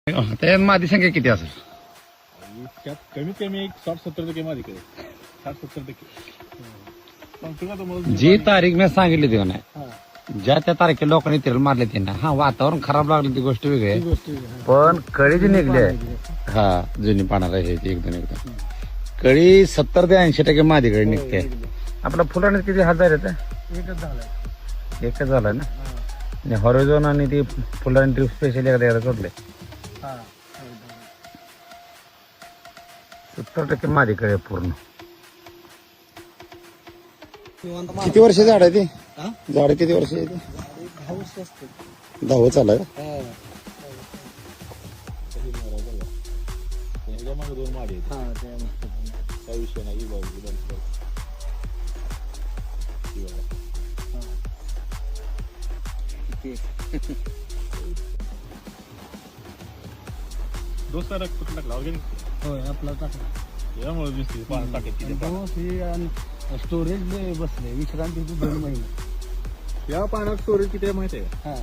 त्यात मादी संख्या किती असेल? त्यात कमीत कमी एक 60-70% मादी करे. 60-70%. पण तुला तर मला जी तारीख मी सांगितली ती नाही, ज्या त्या तारखेला लोकांनी तेल मारले त्यांना, हा वातावरण खराब लागलं ती गोष्ट वेगळी आहे, पण कळी जी निघली आहे, हा जुनी पाणार आहे ह्याची एकदम कळी 70 ते 80% मादी कळी निघते. आपला फुलाने किती हजार येत? एकच झालाय ना. आणि हॉरिझॉन आणि ती फुलाने ड्रिप स्पेशल एखाद्या सोडले 70% मादी कळी पूर्ण. किती वर्ष झाड आहे ते? झाड किती वर्ष आहे ते? 10 चालू मागे 2 माडी आहेत. काही विषय नाही. दोस्त कुठं टाकला ऑर्गॅनिक? होय आपला टाकला. यामुळे दिसते पाणी टाकत किती. स्टोरेज बसले विश्रांती 2 महिने. या पाण्यात स्टोरेज किती माहिती आहे? हा